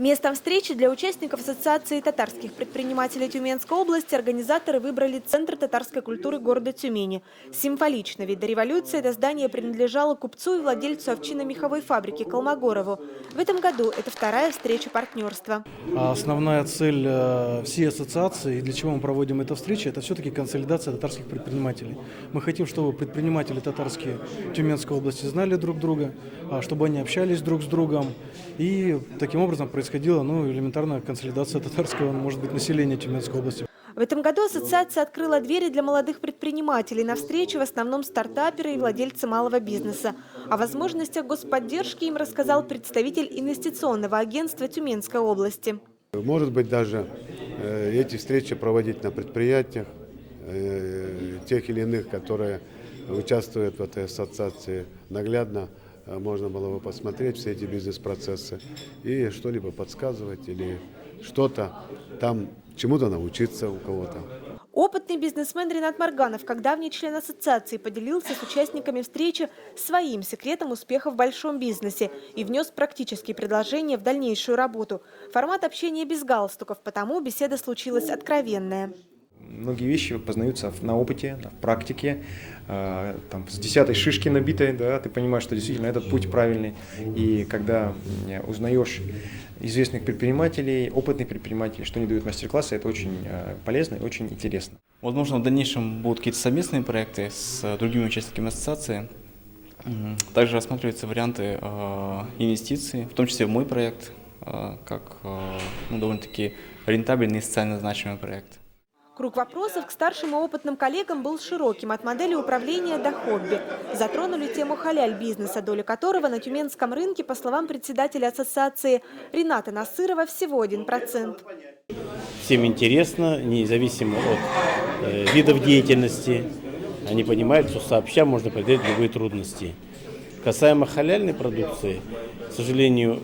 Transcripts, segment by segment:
Местом встречи для участников Ассоциации татарских предпринимателей Тюменской области организаторы выбрали Центр татарской культуры города Тюмени. Символично, ведь до революции это здание принадлежало купцу и владельцу овчинно-меховой фабрики Колмогорову. В этом году это вторая встреча партнерства. Основная цель всей ассоциации, для чего мы проводим эту встречу, это все-таки консолидация татарских предпринимателей. Мы хотим, чтобы предприниматели татарские Тюменской области знали друг друга, чтобы они общались друг с другом. И таким образом происходила элементарная консолидация татарского, может быть, населения Тюменской области. В этом году ассоциация открыла двери для молодых предпринимателей. На встрече в основном стартаперы и владельцы малого бизнеса. О возможностях господдержки им рассказал представитель инвестиционного агентства Тюменской области. Может быть, даже эти встречи проводить на предприятиях, тех или иных, которые участвуют в этой ассоциации, наглядно можно было бы посмотреть все эти бизнес-процессы и что-либо подсказывать или что-то там, чему-то научиться у кого-то. Опытный бизнесмен Ринат Марганов, как давний член ассоциации, поделился с участниками встречи своим секретом успеха в большом бизнесе и внес практические предложения в дальнейшую работу. Формат общения без галстуков, потому беседа случилась откровенная. Многие вещи познаются на опыте, в практике, там, с 10-й шишки набитой, да, ты понимаешь, что действительно этот путь правильный. И когда узнаешь известных предпринимателей, опытных предпринимателей, что они дают мастер-классы, это очень полезно и очень интересно. Возможно, в дальнейшем будут какие-то совместные проекты с другими участниками ассоциации. Также рассматриваются варианты инвестиций, в том числе в мой проект, как довольно-таки рентабельный и социально значимый проект. Круг вопросов к старшим и опытным коллегам был широким, от модели управления до хобби. Затронули тему халяль-бизнеса, доля которого на тюменском рынке, по словам председателя ассоциации Рината Насырова, всего 1%. Всем интересно, независимо от видов деятельности. Они понимают, что сообща можно преодолеть любые трудности. Касаемо халяльной продукции, к сожалению,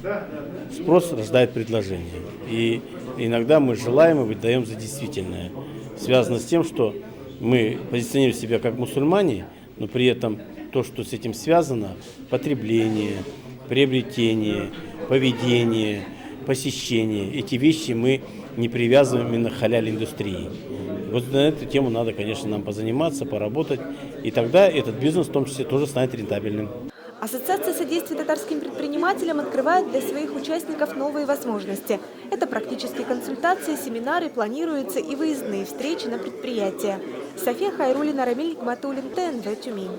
спрос рождает предложение. И иногда мы желаем и выдаем за действительное. Связано с тем, что мы позиционируем себя как мусульмане, но при этом то, что с этим связано, потребление, приобретение, поведение, посещение, эти вещи мы не привязываем именно к халяль-индустрии. Вот на эту тему надо, конечно, нам позаниматься, поработать, и тогда этот бизнес в том числе тоже станет рентабельным. Ассоциация содействия татарским предпринимателям открывает для своих участников новые возможности. Это практические консультации, семинары, планируются и выездные встречи на предприятия. София Хайруллина, Рамиль Гматуллин, ТНВ Тюмень.